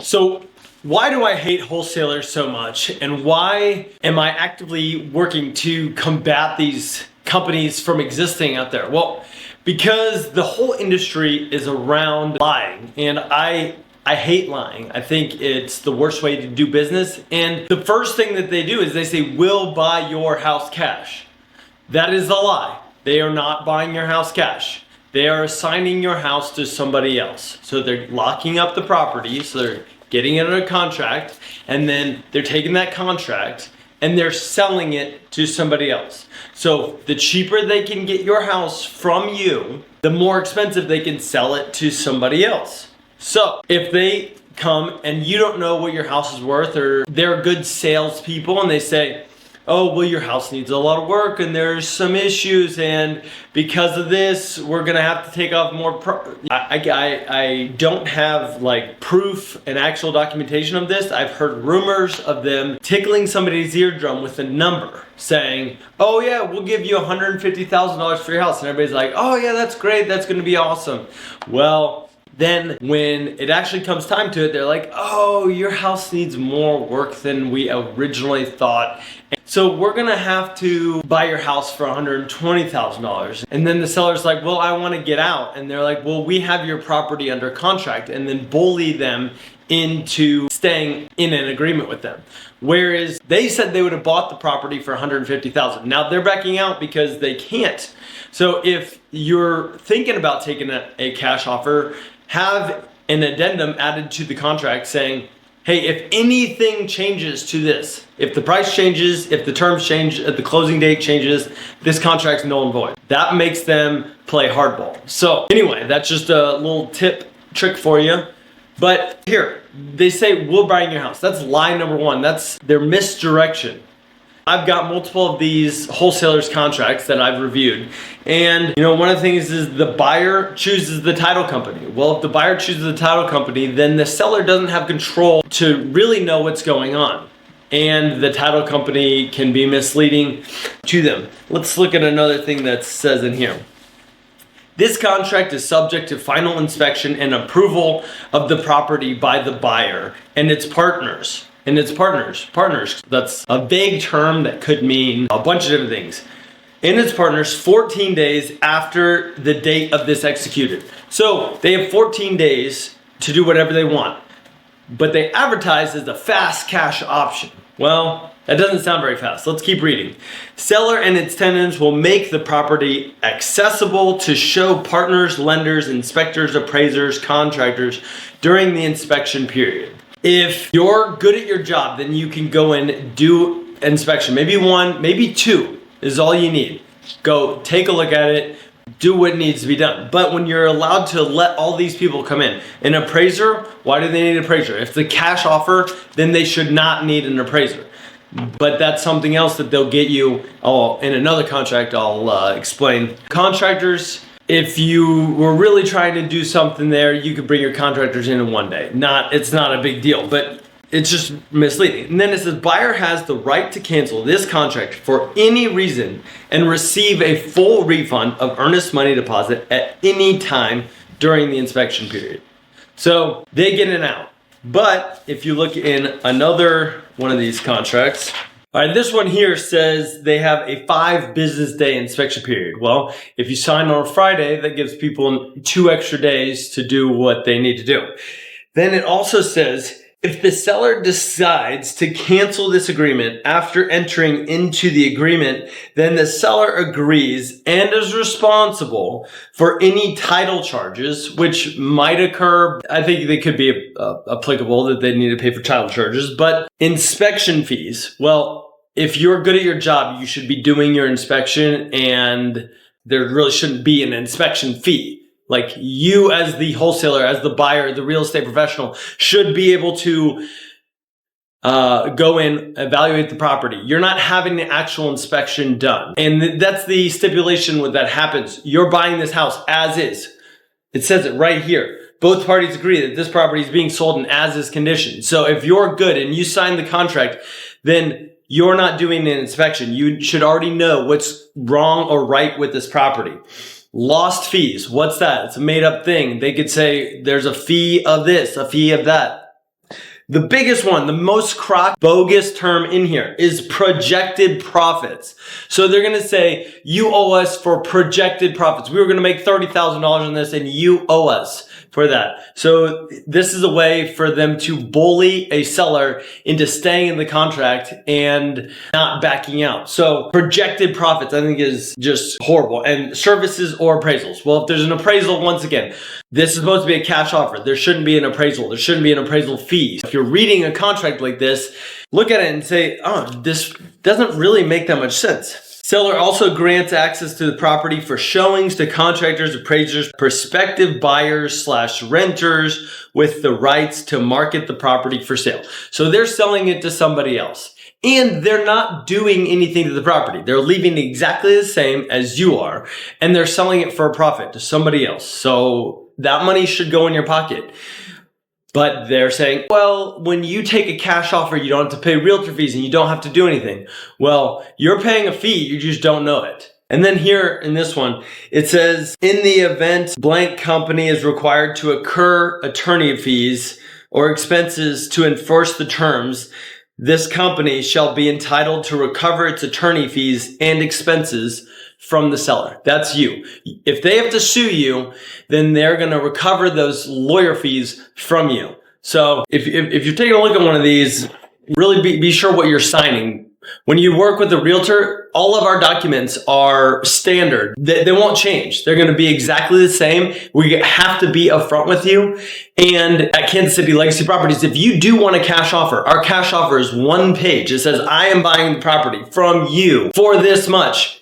So why do I hate wholesalers so much, and why am I actively working to combat these companies from existing out there? Well, because the whole industry is around lying, and I hate lying. I think it's the worst way to do business. And the first thing that they do is they say, we'll buy your house cash. That is a lie. They are not buying your house cash. They are assigning your house to somebody else. So they're locking up the property, so they're getting it under contract, and then they're taking that contract and they're selling it to somebody else. So the cheaper they can get your house from you, the more expensive they can sell it to somebody else. So if they come and you don't know what your house is worth, or they're good salespeople and they say, oh, well, your house needs a lot of work and there's some issues, and because of this, we're gonna have to take off more I don't have like proof and actual documentation of this. I've heard rumors of them tickling somebody's eardrum with a number saying, oh yeah, we'll give you $150,000 for your house. And everybody's like, oh yeah, that's great, that's gonna be awesome. Well, then when it actually comes time to it, they're like, oh, your house needs more work than we originally thought. So we're gonna have to buy your house for $120,000. And then the seller's like, well, I wanna get out. And they're like, well, we have your property under contract, and then bully them into staying in an agreement with them. Whereas they said they would have bought the property for $150,000. Now they're backing out because they can't. So if you're thinking about taking a cash offer, have an addendum added to the contract saying, hey, if anything changes to this, if the price changes, if the terms change, if the closing date changes, this contract's null and void. That makes them play hardball. So anyway, that's just a little trick for you. But here, they say, we'll buy your house. That's lie number one. That's their misdirection. I've got multiple of these wholesalers contracts that I've reviewed. And one of the things is the buyer chooses the title company. Well, if the buyer chooses the title company, then the seller doesn't have control to really know what's going on. And the title company can be misleading to them. Let's look at another thing that says in here. This contract is subject to final inspection and approval of the property by the buyer and its partners. And it's partners, that's a vague term that could mean a bunch of different things. And its partners 14 days after the date of this executed. So they have 14 days to do whatever they want, but they advertise as a fast cash option. Well, that doesn't sound very fast. Let's keep reading. Seller and its tenants will make the property accessible to show partners, lenders, inspectors, appraisers, contractors during the inspection period. If you're good at your job, then you can go in, do inspection. Maybe one, maybe two is all you need. Go take a look at it, do what needs to be done. But when you're allowed to let all these people come in, an appraiser, why do they need an appraiser? If it's a cash offer, then they should not need an appraiser. But that's something else that they'll get you. In another contract, I'll explain. Contractors, if you were really trying to do something there, you could bring your contractors in one day. It's not a big deal, but it's just misleading. And then it says, buyer has the right to cancel this contract for any reason and receive a full refund of earnest money deposit at any time during the inspection period. So they get an out. But if you look in another one of these contracts, all right, this one here says they have a 5 business day inspection period. Well, if you sign on a Friday, that gives people 2 extra days to do what they need to do. Then it also says, if the seller decides to cancel this agreement after entering into the agreement, then the seller agrees and is responsible for any title charges, which might occur. I think they could be applicable, that they need to pay for title charges, but inspection fees. Well, if you're good at your job, you should be doing your inspection, and there really shouldn't be an inspection fee. Like, you as the wholesaler, as the buyer, the real estate professional, should be able to go in, evaluate the property. You're not having the actual inspection done. And that's the stipulation when that happens. You're buying this house as is. It says it right here. Both parties agree that this property is being sold in as is condition. So if you're good and you sign the contract, then you're not doing an inspection. You should already know what's wrong or right with this property. Lost fees. What's that? It's a made up thing. They could say there's a fee of this, a fee of that. The biggest one, the most bogus term in here is projected profits. So they're going to say, you owe us for projected profits. We were going to make $30,000 on this and you owe us for that. So this is a way for them to bully a seller into staying in the contract and not backing out. So projected profits, I think, is just horrible. And services or appraisals. Well, if there's an appraisal, once again, this is supposed to be a cash offer. There shouldn't be an appraisal. There shouldn't be an appraisal fee. If you're reading a contract like this, look at it and say, oh, this doesn't really make that much sense. Seller also grants access to the property for showings to contractors, appraisers, prospective buyers / renters with the rights to market the property for sale. So they're selling it to somebody else. And they're not doing anything to the property. They're leaving it exactly the same as you are. And they're selling it for a profit to somebody else. So that money should go in your pocket. But they're saying, well, when you take a cash offer, you don't have to pay realtor fees and you don't have to do anything. Well, you're paying a fee, you just don't know it. And then here in this one, it says, in the event blank company is required to incur attorney fees or expenses to enforce the terms, this company shall be entitled to recover its attorney fees and expenses from the seller. That's you. If they have to sue you, then they're going to recover those lawyer fees from you. So if you're taking a look at one of these, really be sure what you're signing. When you work with a realtor, all of our documents are standard. They won't change. They're going to be exactly the same. We have to be upfront with you. And at Kansas City Legacy Properties, if you do want a cash offer, our cash offer is one page. It says, I am buying the property from you for this much.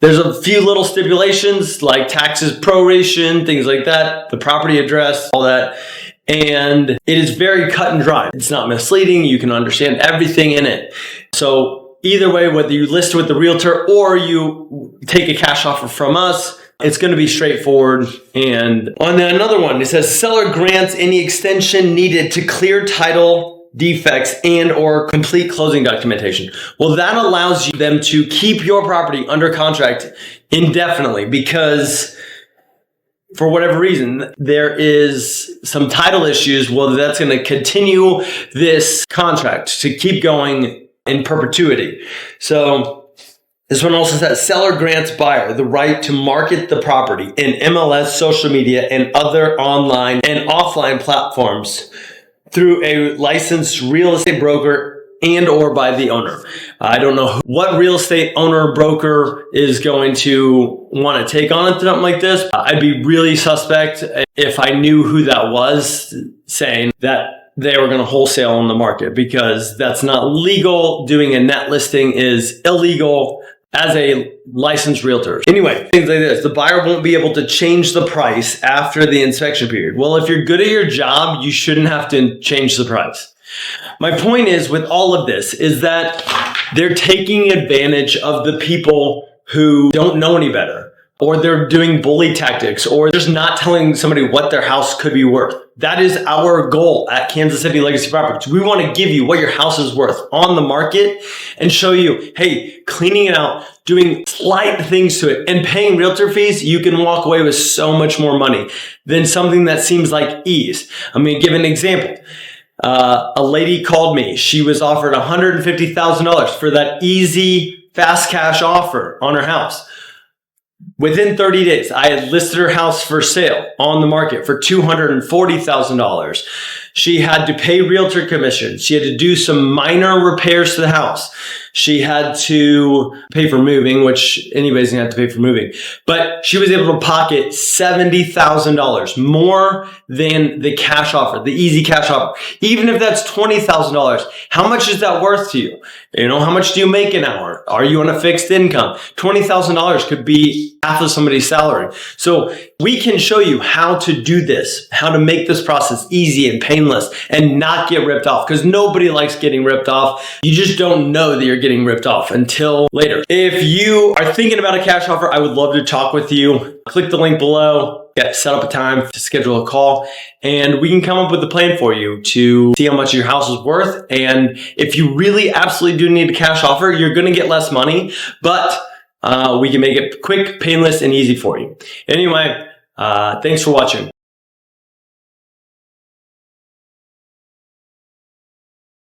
There's a few little stipulations like taxes, proration, things like that, the property address, all that. And it is very cut and dry. It's not misleading. You can understand everything in it. So either way, whether you list with the realtor or you take a cash offer from us, it's going to be straightforward. And on another one, it says seller grants any extension needed to clear title defects and or complete closing documentation. Well, that allows them to keep your property under contract indefinitely because for whatever reason, there is some title issues. Well, that's going to continue this contract to keep going in perpetuity. So this one also says seller grants buyer the right to market the property in MLS, social media, and other online and offline platforms through a licensed real estate broker and or by the owner. I don't know what real estate owner or broker is going to want to take on something like this. I'd be really suspect if I knew who that was saying that they were going to wholesale on the market because that's not legal. Doing a net listing is illegal as a licensed realtor. Anyway, things like this. The buyer won't be able to change the price after the inspection period. Well, if you're good at your job, you shouldn't have to change the price. My point is with all of this is that they're taking advantage of the people who don't know any better, or they're doing bully tactics, or just not telling somebody what their house could be worth. That is our goal at Kansas City Legacy Properties. We want to give you what your house is worth on the market and show you, hey, cleaning it out, doing slight things to it, and paying realtor fees, you can walk away with so much more money than something that seems like ease. I'm going to give an example. A lady called me. She was offered $150,000 for that easy, fast cash offer on her house. Within 30 days, I had listed her house for sale on the market for $240,000. She had to pay realtor commission. She had to do some minor repairs to the house. She had to pay for moving, which anybody's gonna have to pay for moving. But she was able to pocket $70,000 more than the cash offer, the easy cash offer. Even if that's $20,000, how much is that worth to you? You know, how much do you make an hour? Are you on a fixed income? $20,000 could be half of somebody's salary. So we can show you how to do this, how to make this process easy and painless and not get ripped off, because nobody likes getting ripped off. You just don't know that you're getting ripped off until later. If you are thinking about a cash offer, I would love to talk with you. Click the link below, set up a time to schedule a call, and we can come up with a plan for you to see how much your house is worth. And if you really absolutely do need a cash offer, you're going to get less money, but we can make it quick, painless, and easy for you. Anyway, thanks for watching.